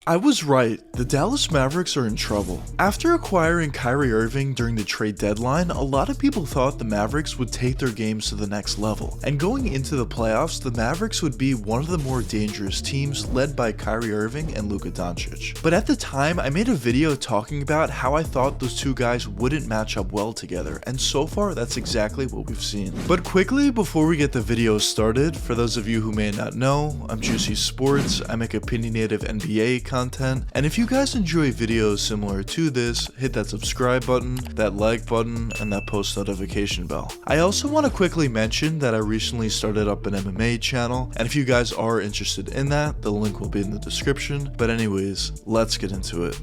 I was right, the Dallas Mavericks are in trouble. After acquiring Kyrie Irving during the trade deadline, a lot of people thought the Mavericks would take their games to the next level. And going into the playoffs, the Mavericks would be one of the more dangerous teams led by Kyrie Irving and Luka Doncic. But at the time, I made a video talking about how I thought those two guys wouldn't match up well together, and so far that's exactly what we've seen. But quickly, before we get the video started, for those of you who may not know, I'm Juicy Sports, I make opinionated NBA content, and if you guys enjoy videos similar to this, hit that subscribe button, that like button, and that post notification bell. I also want to quickly mention that I recently started up an MMA channel, and if you guys are interested in that, the link will be in the description. But anyways, let's get into it.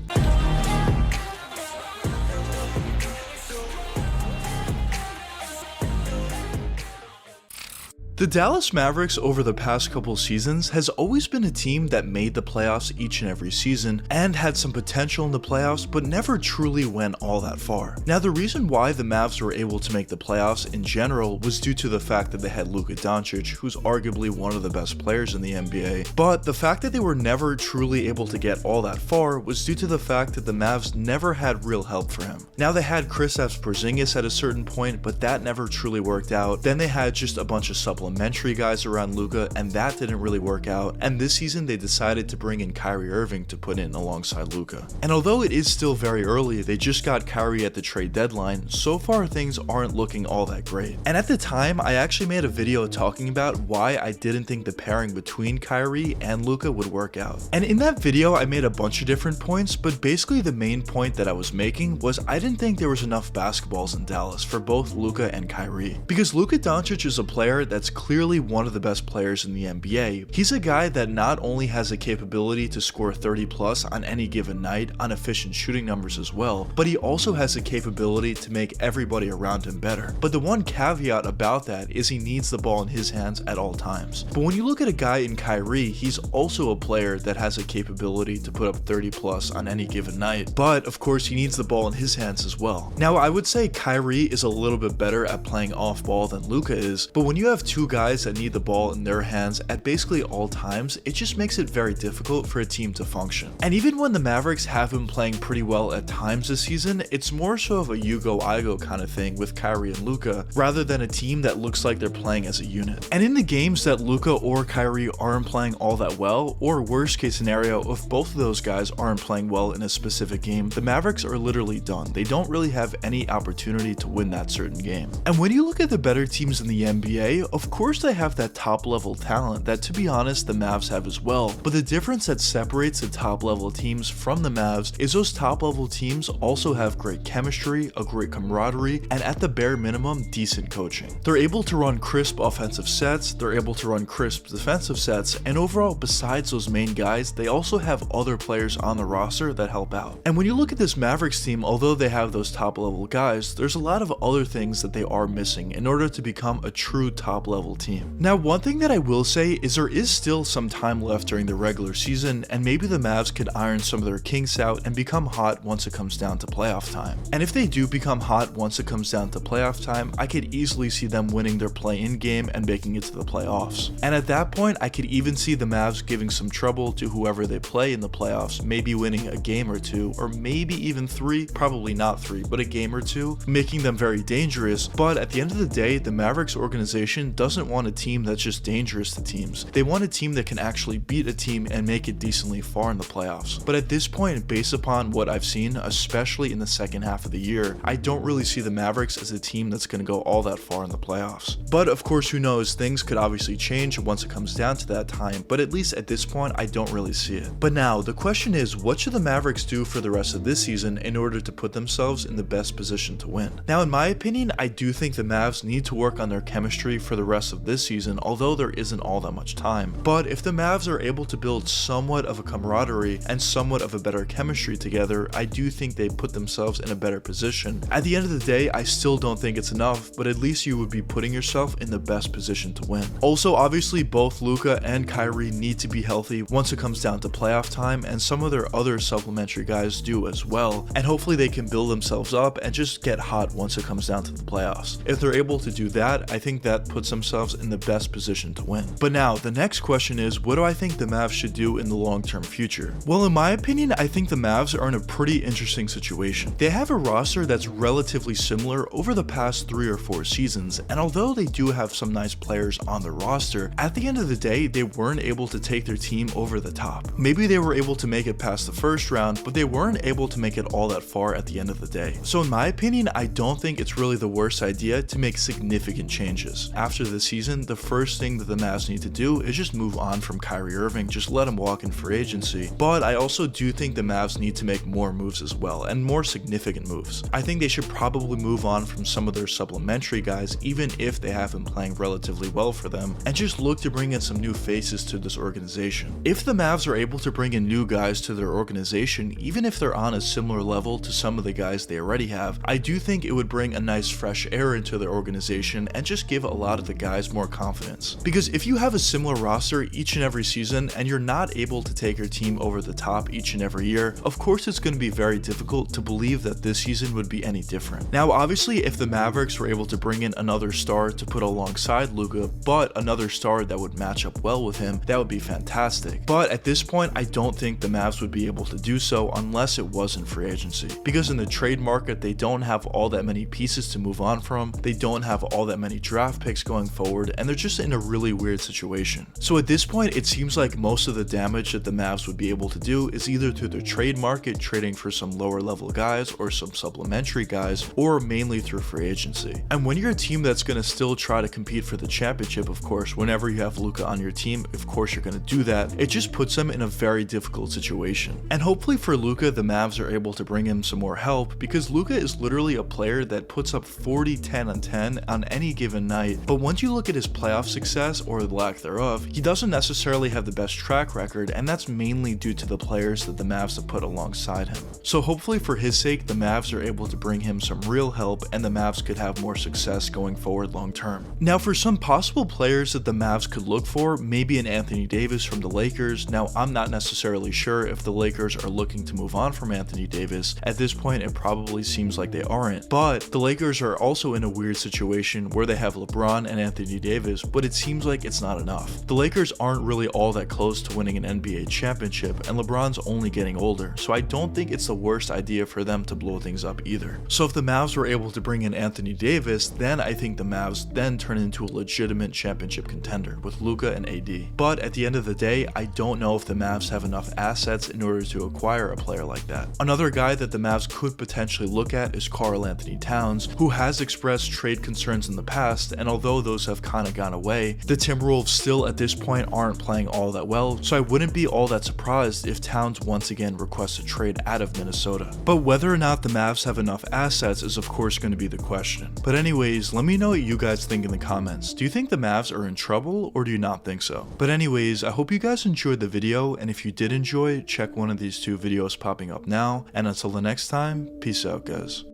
The Dallas Mavericks over the past couple seasons has always been a team that made the playoffs each and every season and had some potential in the playoffs but never truly went all that far. Now the reason why the Mavs were able to make the playoffs in general was due to the fact that they had Luka Doncic, who's arguably one of the best players in the NBA, but the fact that they were never truly able to get all that far was due to the fact that the Mavs never had real help for him. Now they had Kristaps Porzingis at a certain point, but that never truly worked out. Then they had just a bunch of supplementary guys around Luka, and that didn't really work out, and this season they decided to bring in Kyrie Irving to put in alongside Luka. And although it is still very early, they just got Kyrie at the trade deadline, so far things aren't looking all that great. And at the time, I actually made a video talking about why I didn't think the pairing between Kyrie and Luka would work out. And in that video, I made a bunch of different points, but basically the main point that I was making was I didn't think there was enough basketballs in Dallas for both Luka and Kyrie. Because Luka Doncic is a player that's clearly one of the best players in the NBA. He's a guy that not only has a capability to score 30 plus on any given night on efficient shooting numbers as well, but he also has the capability to make everybody around him better. But the one caveat about that is he needs the ball in his hands at all times. But when you look at a guy in Kyrie, he's also a player that has a capability to put up 30 plus on any given night, but of course he needs the ball in his hands as well. Now I would say Kyrie is a little bit better at playing off ball than Luka is, but when you have two guys that need the ball in their hands at basically all times, it just makes it very difficult for a team to function. And even when the Mavericks have been playing pretty well at times this season, it's more so of a you go I go kind of thing with Kyrie and Luka, rather than a team that looks like they're playing as a unit. And in the games that Luka or Kyrie aren't playing all that well, or worst case scenario, if both of those guys aren't playing well in a specific game, the Mavericks are literally done. They don't really have any opportunity to win that certain game. And when you look at the better teams in the NBA, of course they have that top level talent that, to be honest, the Mavs have as well. But the difference that separates the top level teams from the Mavs is those top level teams also have great chemistry, a great camaraderie, and at the bare minimum, decent coaching. They're able to run crisp offensive sets, they're able to run crisp defensive sets, and overall, besides those main guys, they also have other players on the roster that help out. And when you look at this Mavericks team, although they have those top level guys, there's a lot of other things that they are missing in order to become a true top level team. Now, one thing that I will say is there is still some time left during the regular season, and maybe the Mavs could iron some of their kinks out and become hot once it comes down to playoff time. And if they do become hot once it comes down to playoff time, I could easily see them winning their play-in game and making it to the playoffs. And at that point, I could even see the Mavs giving some trouble to whoever they play in the playoffs, maybe winning a game or two, or maybe even three, probably not three, but a game or two, making them very dangerous. But at the end of the day, the Mavericks organization doesn't want a team that's just dangerous to teams. They want a team that can actually beat a team and make it decently far in the playoffs. But at this point, based upon what I've seen, especially in the second half of the year, I don't really see the Mavericks as a team that's going to go all that far in the playoffs. But of course, who knows, things could obviously change once it comes down to that time, but at least at this point, I don't really see it. But now, the question is, what should the Mavericks do for the rest of this season in order to put themselves in the best position to win? Now, in my opinion, I do think the Mavs need to work on their chemistry for the rest of this season, although there isn't all that much time. But if the Mavs are able to build somewhat of a camaraderie and somewhat of a better chemistry together, I do think they put themselves in a better position. At the end of the day, I still don't think it's enough, but at least you would be putting yourself in the best position to win. Also, obviously, both Luka and Kyrie need to be healthy once it comes down to playoff time, and some of their other supplementary guys do as well, and hopefully they can build themselves up and just get hot once it comes down to the playoffs. If they're able to do that, I think that puts themselves themselves in the best position to win. But now, the next question is, what do I think the Mavs should do in the long-term future? Well, in my opinion, I think the Mavs are in a pretty interesting situation. They have a roster that's relatively similar over the past 3 or 4 seasons, and although they do have some nice players on their roster, at the end of the day, they weren't able to take their team over the top. Maybe they were able to make it past the first round, but they weren't able to make it all that far at the end of the day. So in my opinion, I don't think it's really the worst idea to make significant changes. After the season, the first thing that the Mavs need to do is just move on from Kyrie Irving, just let him walk in free agency. But I also do think the Mavs need to make more moves as well, and more significant moves. I think they should probably move on from some of their supplementary guys, even if they have been playing relatively well for them, and just look to bring in some new faces to this organization. If the Mavs are able to bring in new guys to their organization, even if they're on a similar level to some of the guys they already have, I do think it would bring a nice fresh air into their organization and just give a lot of the guys more confidence. Because if you have a similar roster each and every season and you're not able to take your team over the top each and every year, of course it's going to be very difficult to believe that this season would be any different. Now obviously, if the Mavericks were able to bring in another star to put alongside Luka, but another star that would match up well with him, that would be fantastic. But at this point, I don't think the Mavs would be able to do so unless it was in free agency. Because in the trade market, they don't have all that many pieces to move on from, they don't have all that many draft picks going forward, and they're just in a really weird situation. So at this point, it seems like most of the damage that the Mavs would be able to do is either through the trade market, trading for some lower level guys or some supplementary guys, or mainly through free agency. And when you're a team that's going to still try to compete for the championship, of course, whenever you have Luka on your team, of course you're going to do that, it just puts them in a very difficult situation. And hopefully for Luka, the Mavs are able to bring him some more help, because Luka is literally a player that puts up 40, 10 on 10 on any given night, but once you look at his playoff success, or the lack thereof, he doesn't necessarily have the best track record, and that's mainly due to the players that the Mavs have put alongside him. So hopefully for his sake, the Mavs are able to bring him some real help, and the Mavs could have more success going forward long term. Now for some possible players that the Mavs could look for, maybe an Anthony Davis from the Lakers. Now I'm not necessarily sure if the Lakers are looking to move on from Anthony Davis. At this point, it probably seems like they aren't, but the Lakers are also in a weird situation where they have LeBron and Anthony Davis, but it seems like it's not enough. The Lakers aren't really all that close to winning an NBA championship, and LeBron's only getting older, so I don't think it's the worst idea for them to blow things up either. So if the Mavs were able to bring in Anthony Davis, then I think the Mavs then turn into a legitimate championship contender with Luka and AD. But at the end of the day, I don't know if the Mavs have enough assets in order to acquire a player like that. Another guy that the Mavs could potentially look at is Karl Anthony Towns, who has expressed trade concerns in the past, and although those have kind of gone away, the Timberwolves still at this point aren't playing all that well, so I wouldn't be all that surprised if Towns once again requests a trade out of Minnesota. But whether or not the Mavs have enough assets is of course going to be the question. But anyways, let me know what you guys think in the comments. Do you think the Mavs are in trouble, or do you not think so? But anyways, I hope you guys enjoyed the video, and if you did enjoy, check one of these 2 videos popping up now, and until the next time, peace out guys.